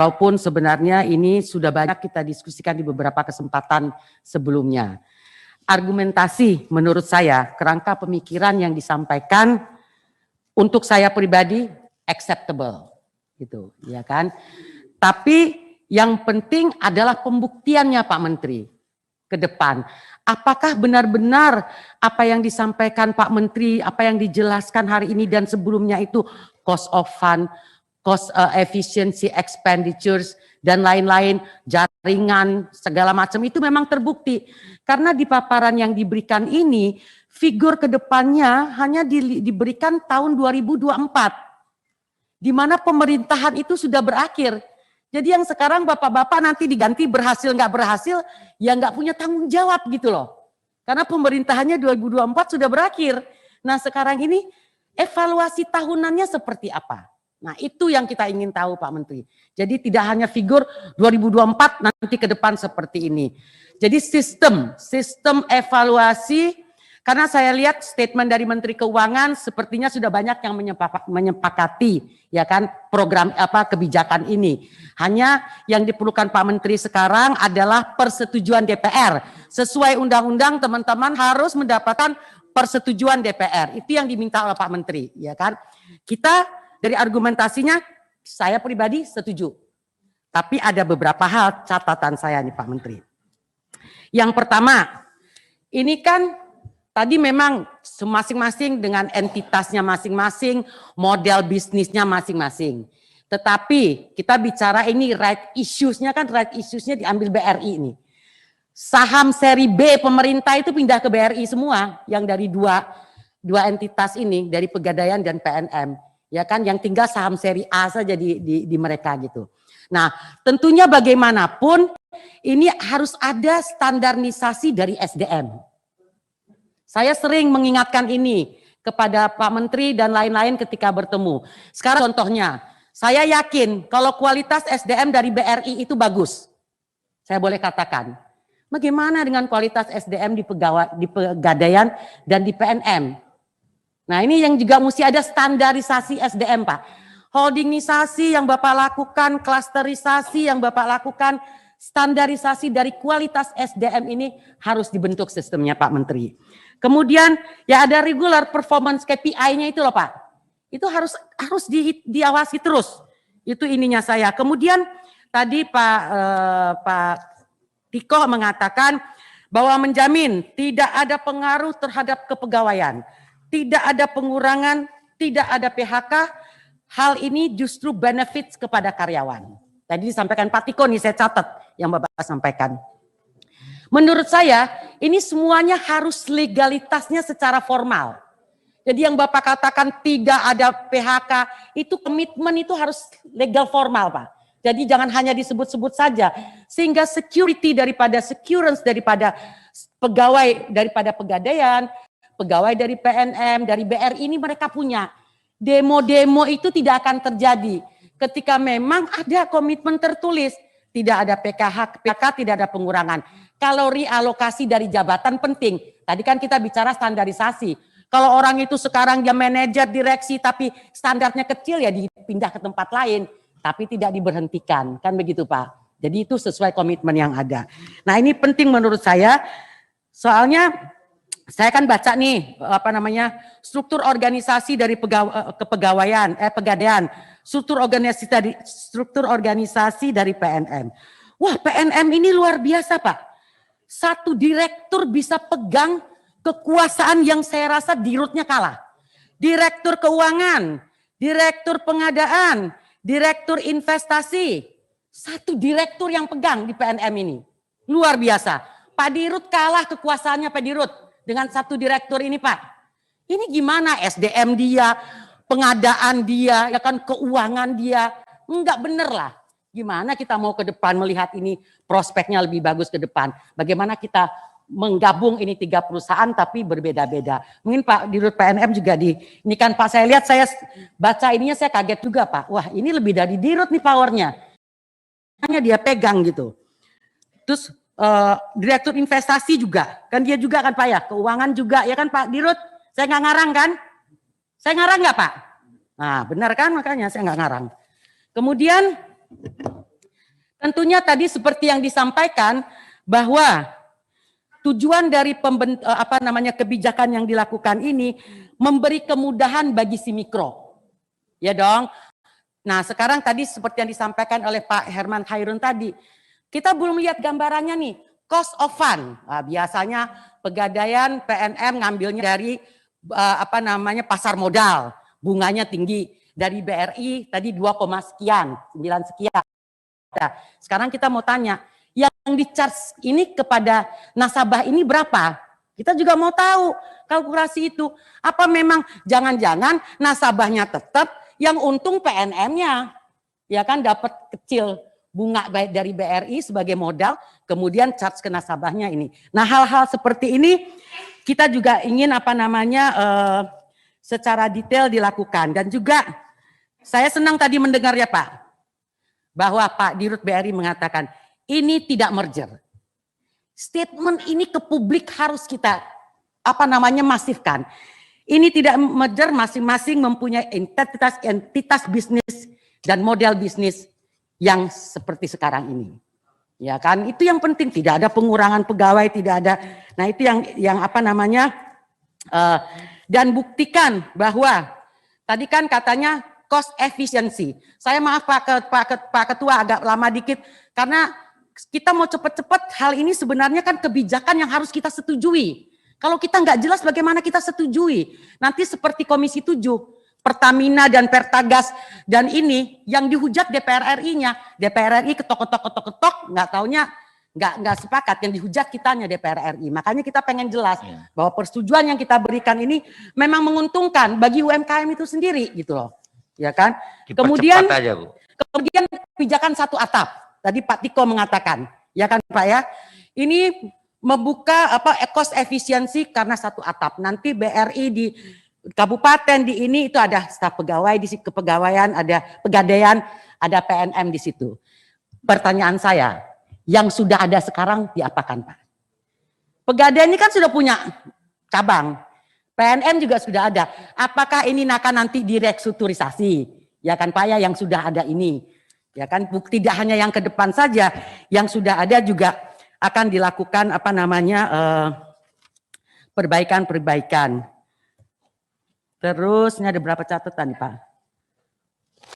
Walaupun sebenarnya ini sudah banyak kita diskusikan di beberapa kesempatan sebelumnya. Argumentasi menurut saya, kerangka pemikiran yang disampaikan untuk saya pribadi acceptable, gitu, ya kan? Tapi yang penting adalah pembuktiannya Pak Menteri ke depan. Apakah benar-benar apa yang disampaikan Pak Menteri, apa yang dijelaskan hari ini dan sebelumnya itu cost of fund, cost efficiency expenditures dan lain-lain, jaringan segala macam itu memang terbukti. Karena di paparan yang diberikan ini, figur ke depannya hanya diberikan tahun 2024. Di mana pemerintahan itu sudah berakhir. Jadi yang sekarang bapak-bapak nanti diganti berhasil nggak berhasil, ya nggak punya tanggung jawab gitu loh. Karena pemerintahannya 2024 sudah berakhir. Nah sekarang ini evaluasi tahunannya seperti apa? Nah itu yang kita ingin tahu Pak Menteri. Jadi tidak hanya figur 2024 nanti ke depan seperti ini. Jadi sistem evaluasi, karena saya lihat statement dari Menteri Keuangan sepertinya sudah banyak yang menyepakati ya kan program kebijakan ini. Hanya yang diperlukan Pak Menteri sekarang adalah persetujuan DPR. Sesuai undang-undang teman-teman harus mendapatkan persetujuan DPR. Itu yang diminta oleh Pak Menteri, ya kan? Kita dari argumentasinya saya pribadi setuju. Tapi ada beberapa hal catatan saya nih Pak Menteri. Yang pertama, ini kan tadi memang masing-masing dengan entitasnya masing-masing, model bisnisnya masing-masing. Tetapi kita bicara ini right issues-nya kan right issues-nya diambil BRI ini. Saham seri B pemerintah itu pindah ke BRI semua yang dari dua entitas ini, dari Pegadaian dan PNM. Ya kan yang tinggal saham seri A saja di mereka gitu. Nah, tentunya bagaimanapun ini harus ada standarisasi dari SDM. Saya sering mengingatkan ini kepada Pak Menteri dan lain-lain ketika bertemu. Sekarang contohnya, saya yakin kalau kualitas SDM dari BRI itu bagus. Saya boleh katakan. Bagaimana dengan kualitas SDM di Pegadaian dan di PNM? Nah ini yang juga mesti ada standarisasi SDM Pak. Holdingisasi yang Bapak lakukan, klasterisasi yang Bapak lakukan, standarisasi dari kualitas SDM ini harus dibentuk sistemnya Pak Menteri. Kemudian ya ada regular performance KPI-nya itu loh Pak. Itu harus diawasi terus. Itu ininya saya. Kemudian tadi Pak Tiko mengatakan bahwa menjamin tidak ada pengaruh terhadap kepegawaian, tidak ada pengurangan, tidak ada PHK. Hal ini justru benefits kepada karyawan. Tadi disampaikan Pak Tiko nih, saya catat yang Bapak sampaikan. Menurut saya ini semuanya harus legalitasnya secara formal. Jadi yang Bapak katakan tidak ada PHK, itu komitmen itu harus legal formal Pak. Jadi jangan hanya disebut-sebut saja. Sehingga security daripada pegawai daripada Pegadaian, pegawai dari PNM, dari BRI ini mereka punya. Demo-demo itu tidak akan terjadi. Ketika memang ada komitmen tertulis. Tidak ada PK, tidak ada pengurangan. Kalau realokasi dari jabatan penting. Tadi kan kita bicara standarisasi. Kalau orang itu sekarang dia manajer direksi tapi standarnya kecil ya dipindah ke tempat lain. Tapi tidak diberhentikan. Kan begitu Pak. Jadi itu sesuai komitmen yang ada. Nah ini penting menurut saya. Soalnya saya kan baca nih struktur organisasi dari Pegadaian, struktur organisasi dari PNM. Wah PNM ini luar biasa Pak. Satu direktur bisa pegang kekuasaan yang saya rasa dirutnya kalah. Direktur keuangan, direktur pengadaan, direktur investasi. Satu direktur yang pegang di PNM ini. Luar biasa. Pak Dirut kalah kekuasaannya Pak Dirut. Dengan satu direktur ini Pak. Ini gimana SDM dia, pengadaan dia, ya kan keuangan dia. Enggak bener lah. Gimana kita mau ke depan melihat ini prospeknya lebih bagus ke depan. Bagaimana kita menggabung ini 3 perusahaan tapi berbeda-beda. Mungkin Pak Dirut PNM juga ini kan Pak saya lihat saya baca ininya saya kaget juga Pak. Wah ini lebih dari Dirut nih powernya. Hanya dia pegang gitu. Terus direktur investasi juga, kan dia juga kan Pak ya, keuangan juga ya kan Pak Dirut, saya nggak ngarang kan? Saya ngarang nggak Pak? Nah benar kan makanya saya nggak ngarang. Kemudian Tentunya tadi seperti yang disampaikan bahwa tujuan dari kebijakan yang dilakukan ini memberi kemudahan bagi si mikro. Ya dong. Nah, sekarang tadi seperti yang disampaikan oleh Pak Herman Khairun tadi, kita belum lihat gambarannya nih, cost of fund. Nah, biasanya Pegadaian PNM ngambilnya dari pasar modal, bunganya tinggi. Dari BRI tadi 2, sekian, 9 sekian. Nah, sekarang kita mau tanya, yang di-charge ini kepada nasabah ini berapa? Kita juga mau tahu kalkulasi itu. Apa memang jangan-jangan nasabahnya tetap yang untung PNM-nya? Ya kan dapat kecil bunga baik dari BRI sebagai modal, kemudian charge ke nasabahnya ini. Nah, hal-hal seperti ini kita juga ingin secara detail dilakukan. Dan juga saya senang tadi mendengar ya Pak, bahwa Pak Dirut BRI mengatakan ini tidak merger. Statement ini ke publik harus kita masifkan. Ini tidak merger, masing-masing mempunyai entitas bisnis dan model bisnis yang seperti sekarang ini. Ya kan, itu yang penting, tidak ada pengurangan pegawai, tidak ada. Nah, itu yang dan buktikan bahwa tadi kan katanya cost efficiency. Saya maaf Pak Ketua agak lama dikit karena kita mau cepat-cepat, hal ini sebenarnya kan kebijakan yang harus kita setujui. Kalau kita nggak jelas bagaimana kita setujui. Nanti seperti Komisi 7, Pertamina dan Pertagas dan ini yang dihujat DPR RI-nya. DPR RI ketok, nggak taunya nggak sepakat, yang dihujat kitanya DPR RI. Makanya kita pengen jelas bahwa persetujuan yang kita berikan ini memang menguntungkan bagi UMKM itu sendiri gitu loh. Ya kan? Kemudian aja, Bu. Kemudian kebijakan satu atap. Tadi Pak Tiko mengatakan, ya kan Pak ya. Ini membuka cost efisiensi karena satu atap. Nanti BRI di kabupaten di ini itu ada staf pegawai di situ, kepegawaian, ada Pegadaian, ada PNM di situ. Pertanyaan saya, yang sudah ada sekarang diapakan Pak? Pegadaian ini kan sudah punya cabang. PNM juga sudah ada. Apakah ini akan nanti direkstrukturisasi? Ya kan Pak ya, yang sudah ada ini. Ya kan, tidak hanya yang ke depan saja, yang sudah ada juga akan dilakukan perbaikan-perbaikan. Terus ini ada berapa catatan nih Pak?